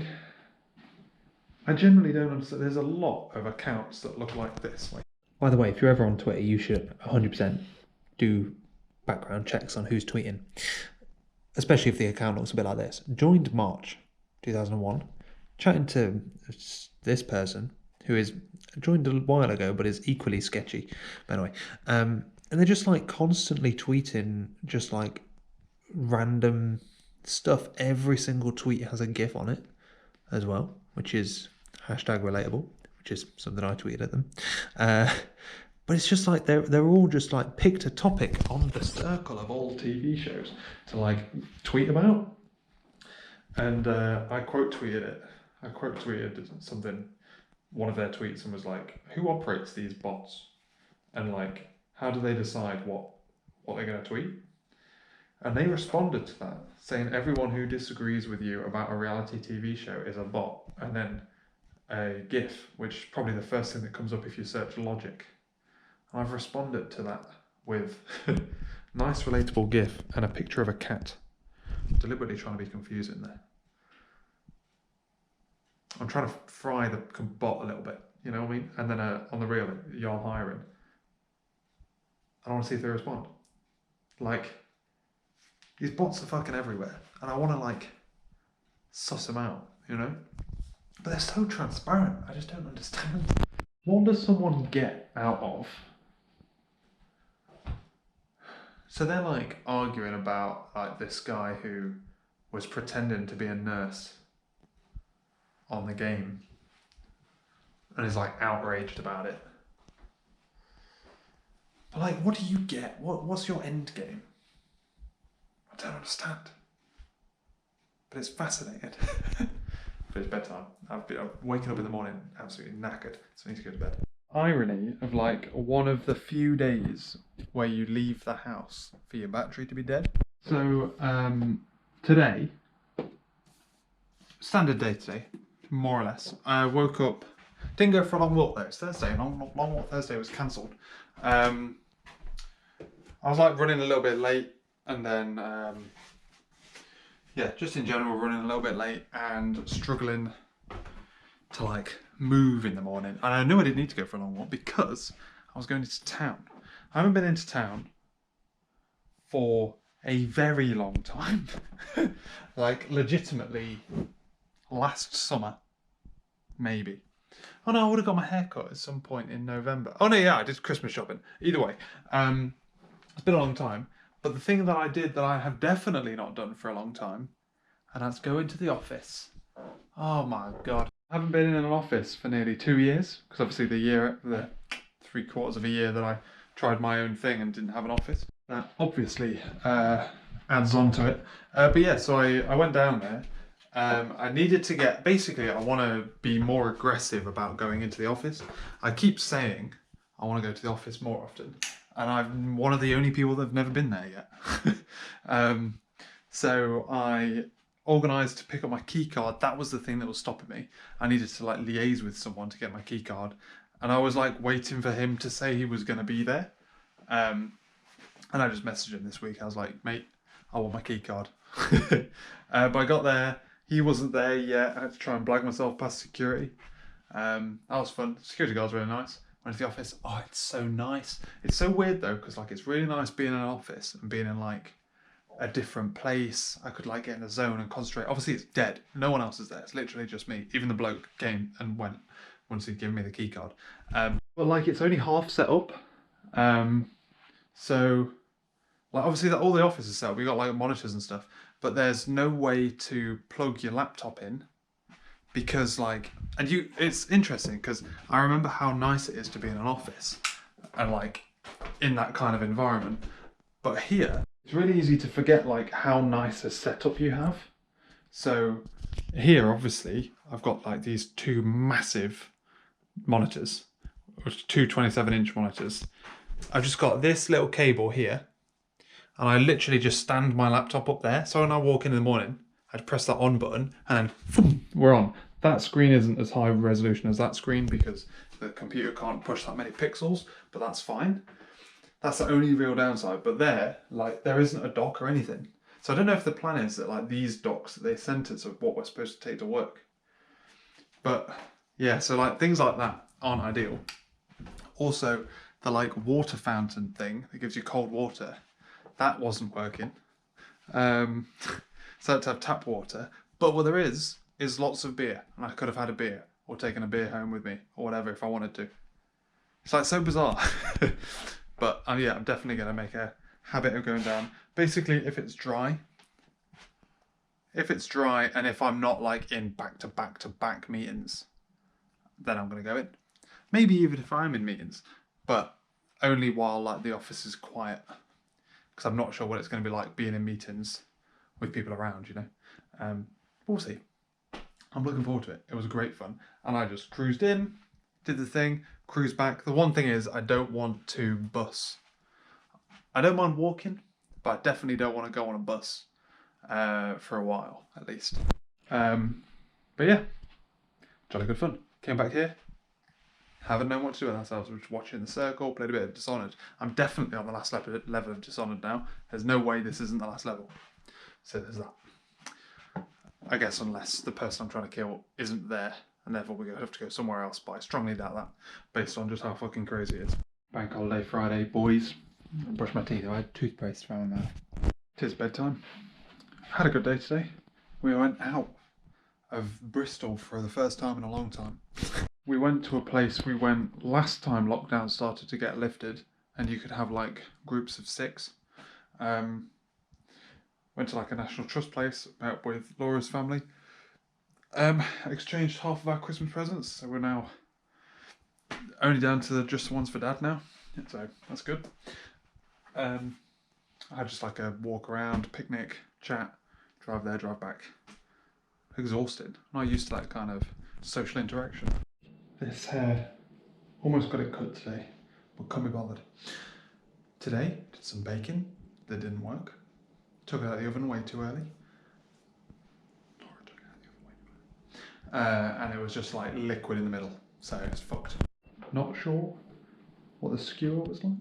I generally don't understand. There's a lot of accounts that look like this. Like, by the way, if you're ever on Twitter, you should 100% do background checks on who's tweeting, especially if the account looks a bit like this. Joined March 2001, chatting to this person who is joined a while ago but is equally sketchy. But anyway, and they're just like constantly tweeting just like random stuff. Every single tweet has a GIF on it as well, which is #relatable. Which is something I tweeted at them. But it's just like they're all just like picked a topic on The Circle of all TV shows to like tweet about. And I quote tweeted something, one of their tweets, and was like, who operates these bots? And like, how do they decide what they're going to tweet? And they responded to that, saying everyone who disagrees with you about a reality TV show is a bot. And then a GIF, which is probably the first thing that comes up if you search logic. And I've responded to that with nice relatable GIF and a picture of a cat. Deliberately trying to be confusing there. I'm trying to fry the bot a little bit, you know what I mean? And then on the real, y'all hiring. I want to see if they respond. Like, these bots are fucking everywhere. And I want to like suss them out, you know? But they're so transparent, I just don't understand. What does someone get out of? So they're like arguing about like this guy who was pretending to be a nurse on the game and is like outraged about it. But like, what do you get? What's your end game? I don't understand. but it's fascinating. But it's bedtime. I'm waking up in the morning absolutely knackered, so I need to go to bed. Irony of like one of the few days where you leave the house for your battery to be dead. So today, standard day today, more or less. I woke up, didn't go for a long walk though. It's Thursday, and long walk Thursday was cancelled. I was like running a little bit late, and then yeah, just in general running a little bit late and struggling to like move in the morning. And I knew I didn't need to go for a long walk because I was going into town. I haven't been into town for a very long time. Like legitimately last summer, maybe. Oh no, I would have got my hair cut at some point in November. Oh no, yeah, I did Christmas shopping. Either way, it's been a long time. But the thing that I did that I have definitely not done for a long time, and that's go into the office. Oh my God. I haven't been in an office for nearly 2 years, because obviously the 3/4 of a year that I tried my own thing and didn't have an office. That obviously adds on to it. But yeah, so I went down there. I needed to get, basically I want to be more aggressive about going into the office. I keep saying I want to go to the office more often, and I'm one of the only people that have never been there yet. So I organised to pick up my key card. That was the thing that was stopping me. I needed to like liaise with someone to get my key card, and I was like waiting for him to say he was going to be there. And I just messaged him this week. I was like, mate, I want my key card. But I got there. He wasn't there yet. I had to try and blag myself past security. That was fun. Security guard's really nice. Went to the office. Oh, it's so nice. It's so weird though, because like it's really nice being in an office and being in like a different place. I could like get in a zone and concentrate. Obviously it's dead. No one else is there. It's literally just me. Even the bloke came and went once he'd given me the key card. But like it's only half set up. So like obviously all the office is set up. We got like monitors and stuff, but there's no way to plug your laptop in because like, and it's interesting because I remember how nice it is to be in an office and like in that kind of environment. But here, it's really easy to forget like how nice a setup you have. So here, obviously, I've got like these two massive monitors, two 27-inch monitors. I've just got this little cable here, and I literally just stand my laptop up there. So when I walk in the morning, I'd press that on button, and then we're on. That screen isn't as high resolution as that screen because the computer can't push that many pixels, but that's fine. That's the only real downside. But there, like, there isn't a dock or anything. So I don't know if the plan is that like these docks that they sent us are what we're supposed to take to work. But yeah, so like things like that aren't ideal. Also, the like water fountain thing that gives you cold water, that wasn't working. So I had to have tap water. But what there is lots of beer, and I could have had a beer or taken a beer home with me or whatever if I wanted to. It's like so bizarre. But yeah, I'm definitely going to make a habit of going down. Basically, if it's dry and if I'm not like in back-to-back meetings, then I'm going to go in. Maybe even if I'm in meetings, but only while like the office is quiet, because I'm not sure what it's going to be like being in meetings with people around, you know. We'll see. I'm looking forward to it. It was great fun, and I just cruised in, did the thing, cruised back. The one thing is I don't want to bus. I don't mind walking, but I definitely don't want to go on a bus for a while at least. But yeah, jolly good fun. Came back here. Haven't known what to do with ourselves. We're just watching The Circle, played a bit of Dishonored. I'm definitely on the last level of Dishonored now. There's no way this isn't the last level. So there's that. I guess unless the person I'm trying to kill isn't there, and therefore we have to go somewhere else, but I strongly doubt that, based on just how fucking crazy it is. Bank holiday Friday, boys. Brush my teeth. I had toothpaste around my mouth. Tis bedtime. Had a good day today. We went out of Bristol for the first time in a long time. We went to a place we went last time lockdown started to get lifted, and you could have like groups of 6. Went to like a National Trust place, met up with Laura's family. Exchanged half of our Christmas presents, so we're now only down to just the ones for Dad now. So that's good. I had just like a walk around, picnic, chat, drive there, drive back. exhausted. I'm not used to that kind of social interaction. This hair, almost got it cut today, but can't be bothered. Today, did some baking that didn't work. Took it out of the oven way too early. Laura took it out of the oven way too early. And it was just like liquid in the middle, so it's fucked. Not sure what the skewer was like.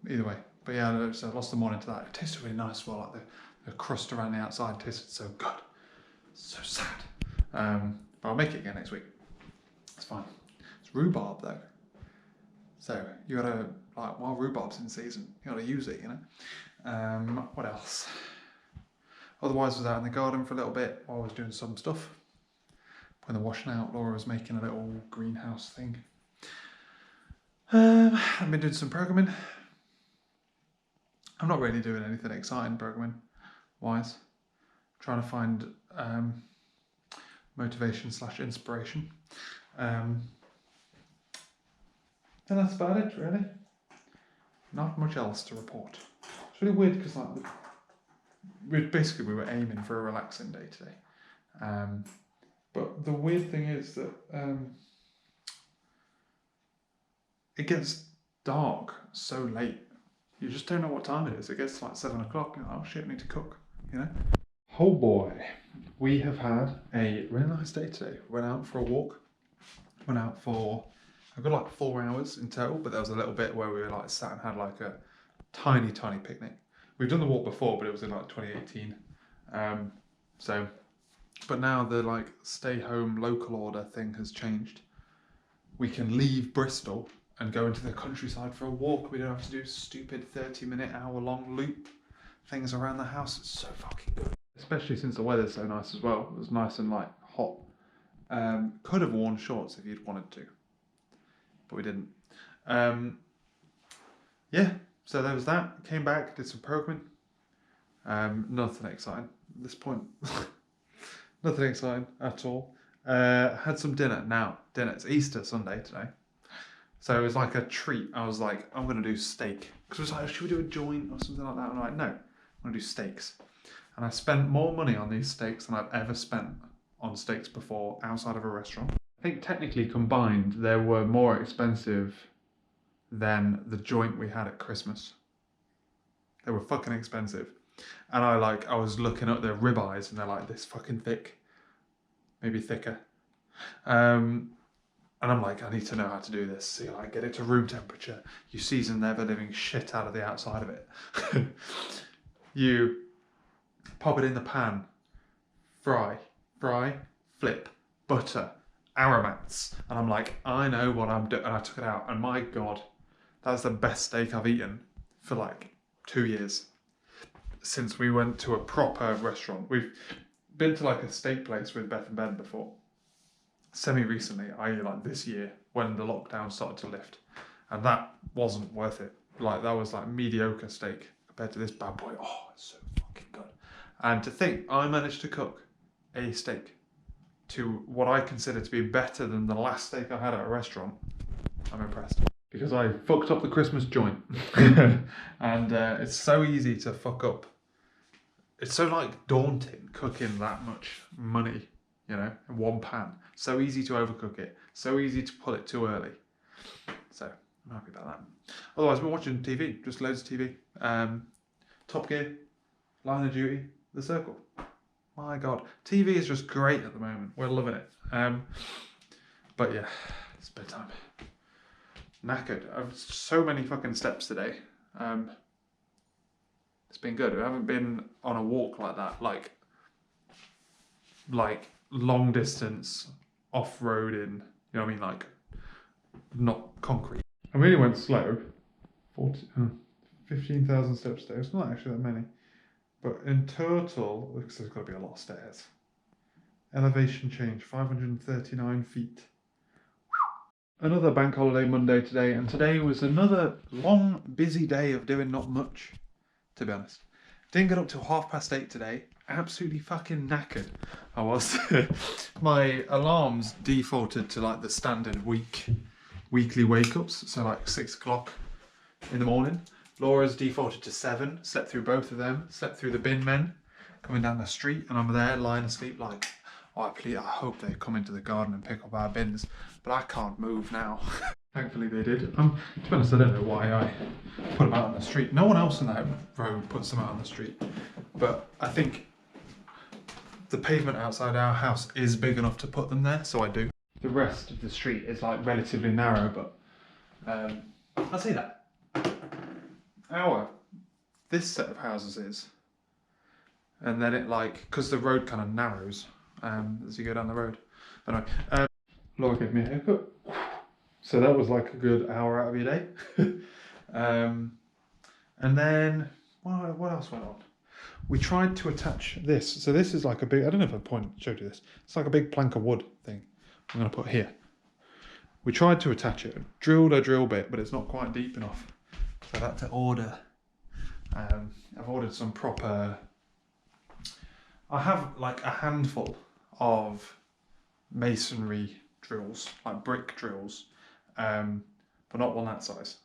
Either way, but yeah, I lost the morning to that. It tasted really nice as well, like the crust around the outside tasted so good. So sad. But I'll make it again next week. It's fine. It's rhubarb though. So you gotta, like, while rhubarb's in season, you gotta use it, you know. What else? Otherwise, I was out in the garden for a little bit while I was doing some stuff. When the washing out, Laura was making a little greenhouse thing. I've been doing some programming. I'm not really doing anything exciting programming wise. Trying to find motivation / inspiration. And that's about it, really. Not much else to report. It's really weird because, like, we were aiming for a relaxing day today. But the weird thing is that it gets dark so late. You just don't know what time it is. It gets like 7 o'clock. You're like, oh shit, I need to cook, you know? Oh boy, we have had a really nice day today. Went out for a walk. Went out for, I got like 4 hours in total, but there was a little bit where we were like sat and had like a tiny picnic. We've done the walk before, but it was in like 2018. But now the like stay home local order thing has changed. We can leave Bristol and go into the countryside for a walk. We don't have to do stupid 30-minute, hour-long loop things around the house. It's so fucking good. Especially since the weather's so nice as well. It was nice and like hot. Could have worn shorts if you'd wanted to, but we didn't. Yeah, so there was that. Came back, did some programming. Nothing exciting at this point. Nothing exciting at all. Had some dinner. It's Easter Sunday today. So it was like a treat. I was like, I'm going to do steak. Because it was like, should we do a joint or something like that? And I'm like, no, I'm going to do steaks. And I spent more money on these steaks than I've ever spent on steaks before outside of a restaurant. I think technically combined, they were more expensive than the joint we had at Christmas. They were fucking expensive. And I was looking at their ribeyes and they're like this fucking thick, maybe thicker. And I'm like, I need to know how to do this. So you like get it to room temperature. You season the ever living shit out of the outside of it. You pop it in the pan, fry, flip, butter, aromats. And I'm like, I know what I'm doing. And I took it out and my God, that's the best steak I've eaten for like 2 years. Since we went to a proper restaurant. We've been to like a steak place with Beth and Ben before. Semi-recently, i.e. like this year, when the lockdown started to lift. And that wasn't worth it. Like, that was like mediocre steak compared to this bad boy. Oh, it's so fucking good. And to think, I managed to cook a steak to what I consider to be better than the last steak I had at a restaurant. I'm impressed. Because I fucked up the Christmas joint. And it's so easy to fuck up. It's so like daunting cooking that much money, you know, in one pan. So easy to overcook it. So easy to pull it too early. So I'm happy about that. Otherwise, we're watching TV, just loads of TV. Top Gear, Line of Duty, The Circle. My God, TV is just great at the moment. We're loving it. But yeah, it's bedtime. Knackered. I've so many fucking steps today. It's been good. I haven't been on a walk like that, like long distance off-roading, you know what I mean, like not concrete. I really went slow. 15,000 steps today. It's not actually that many, but in total, looks there's got to be a lot of stairs. Elevation change, 539 feet. Another bank holiday Monday today, and today was another long, busy day of doing not much, to be honest. Didn't get up till 8:30 today. Absolutely fucking knackered I was. My alarms defaulted to like the standard weekly wake-ups, so like 6 o'clock in the morning. Laura's defaulted to 7, slept through both of them, slept through the bin men, coming down the street, and I'm there lying asleep like, oh, I hope they come into the garden and pick up our bins, but I can't move now. Thankfully they did. To be honest, I don't know why I put them out on the street. No one else in that road puts them out on the street, but I think the pavement outside our house is big enough to put them there, so I do. The rest of the street is like relatively narrow, but I'll say that this set of houses is, and then it like, because the road kind of narrows as you go down the road. Anyway, Laura gave me a haircut, so that was like a good hour out of your day. And then what else went on? We tried to attach this. So this is like a big, I don't know if I showed you this. It's like a big plank of wood thing I'm going to put here. We tried to attach it, drilled a drill bit, but it's not quite deep enough. So I had to order, I've ordered some proper, I have like a handful of masonry drills, like brick drills, but not one that size.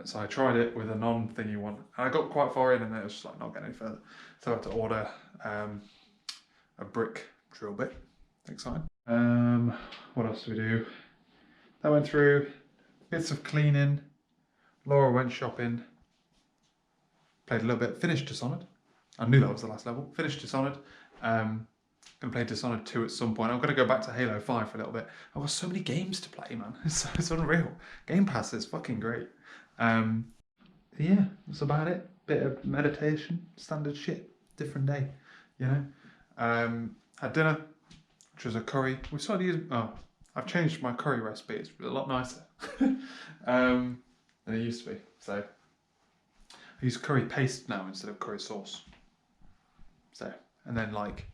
So I tried it with a non-thingy one. And I got quite far in and then it was just like not getting any further. So I had to order a brick drill bit. Exciting. What else do we do? That went through. Bits of cleaning. Laura went shopping. Played a little bit. Finished Dishonored. I knew that was the last level. Finished Dishonored. Gonna play Dishonored 2 at some point. I'm gonna go back to Halo 5 for a little bit. I've got so many games to play, man. It's unreal. Game Pass is fucking great. Yeah, that's about it. Bit of meditation, standard shit. Different day, you know. Had dinner, which was a curry. We started using. Oh, I've changed my curry recipe. It's a lot nicer than it used to be. So I use curry paste now instead of curry sauce. So, and then like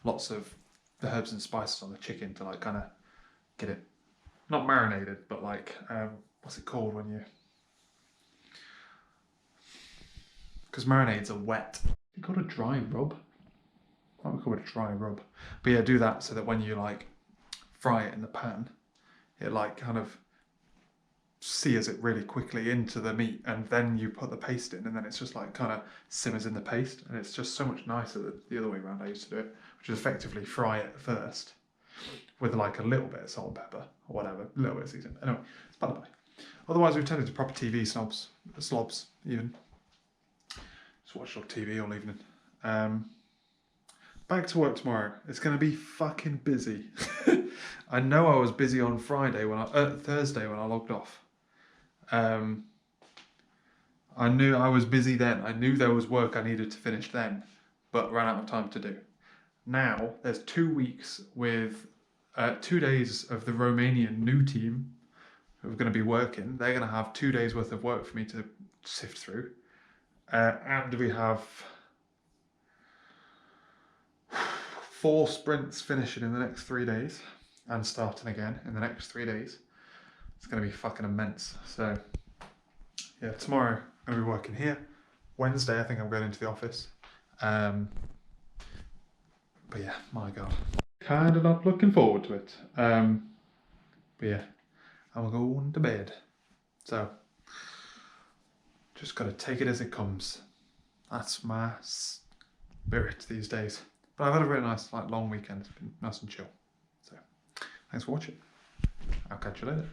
lots of the herbs and spices on the chicken to like kind of get it not marinated, but like what's it called when you? Because marinades are wet. You got a dry rub. What would we call it, a dry rub? But yeah, do that so that when you like fry it in the pan, it like kind of sears it really quickly into the meat, and then you put the paste in, and then it's just like kind of simmers in the paste, and it's just so much nicer than the other way around I used to do it, which is effectively fry it first with like a little bit of salt and pepper or whatever, a little bit of seasoning. Anyway, it's by the way. Otherwise, we've turned into proper TV slobs even. Just watch on TV all evening. Back to work tomorrow. It's going to be fucking busy. I know I was busy on Thursday when I logged off. I knew I was busy then. I knew there was work I needed to finish then, but ran out of time to do. Now there's 2 weeks with 2 days of the Romanian new team who are going to be working. They're going to have 2 days worth of work for me to sift through. And we have 4 sprints finishing in the next 3 days and starting again in the next 3 days. It's going to be fucking immense. So yeah, tomorrow I'm going to be working here. Wednesday I think I'm going into the office. But yeah, my God. Kind of not looking forward to it. But yeah, I'm going to bed. So just got to take it as it comes. That's my spirit these days. But I've had a really nice like long weekend. It's been nice and chill. So thanks for watching. I'll catch you later.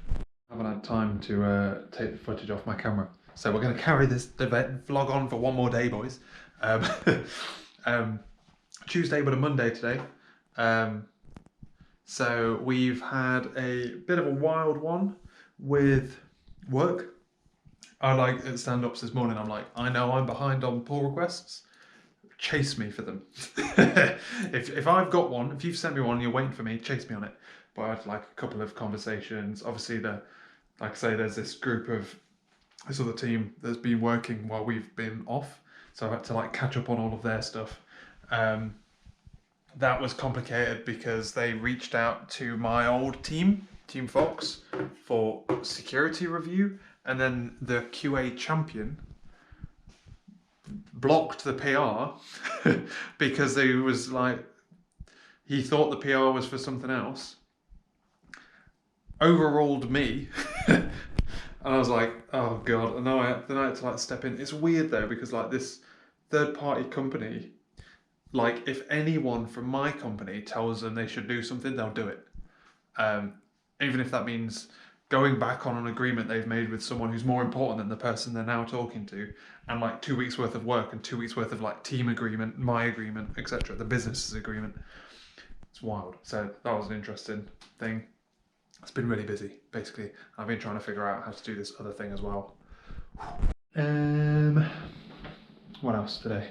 I haven't had time to take the footage off my camera. So we're going to carry this vlog on for one more day, boys. Tuesday but a Monday today. So we've had a bit of a wild one with work. I like at stand-ups this morning, I'm like, I know I'm behind on pull requests. Chase me for them. if I've got one, if you've sent me one and you're waiting for me, chase me on it. But I had like a couple of conversations. Obviously, like I say, there's this group of this other team that's been working while we've been off. So I've had to like catch up on all of their stuff. That was complicated because they reached out to my old team, Team Fox, for security review. And then the QA champion blocked the PR because he was like, he thought the PR was for something else, overruled me, and I was like, oh God, and then I had to like step in. It's weird though, because like this third party company, like if anyone from my company tells them they should do something, they'll do it. Even if that means going back on an agreement they've made with someone who's more important than the person they're now talking to, and like 2 weeks worth of work and 2 weeks worth of like team agreement, my agreement, etc., the business's agreement. It's wild. So that was an interesting thing. It's been really busy, basically. I've been trying to figure out how to do this other thing as well. What else today?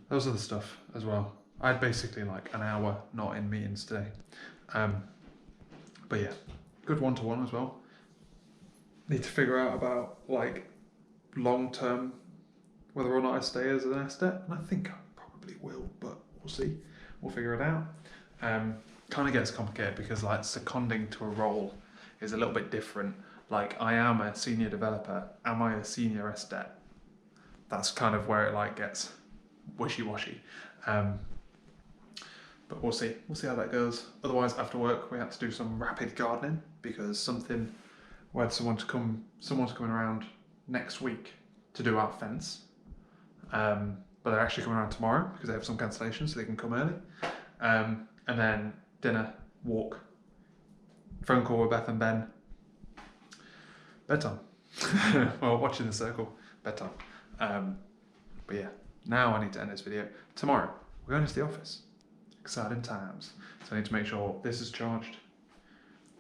There was other stuff as well. I had basically like an hour not in meetings today. But yeah, good one-to-one as well. Need to figure out about like long-term whether or not I stay as an SDET, and I think I probably will, but we'll see. We'll figure it out. Kind of gets complicated because like seconding to a role is a little bit different. Like I am a senior developer. Am I a senior SDET? That's kind of where it like gets wishy-washy. But we'll see. We'll see how that goes. Otherwise, after work, we had to do some rapid gardening because we had someone's coming around next week to do our fence. But they're actually coming around tomorrow because they have some cancellations, so they can come early. And then dinner, walk, phone call with Beth and Ben. Bedtime. Well, watching the circle. Bedtime. But yeah, now I need to end this video. Tomorrow, we're going to the office. Exciting times. So I need to make sure this is charged.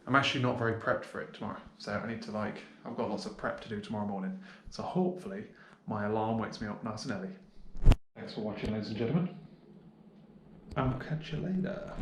I'm actually not very prepped for it tomorrow. So I need to I've got lots of prep to do tomorrow morning. So hopefully my alarm wakes me up nice and early. Thanks for watching, ladies and gentlemen. I'll catch you later.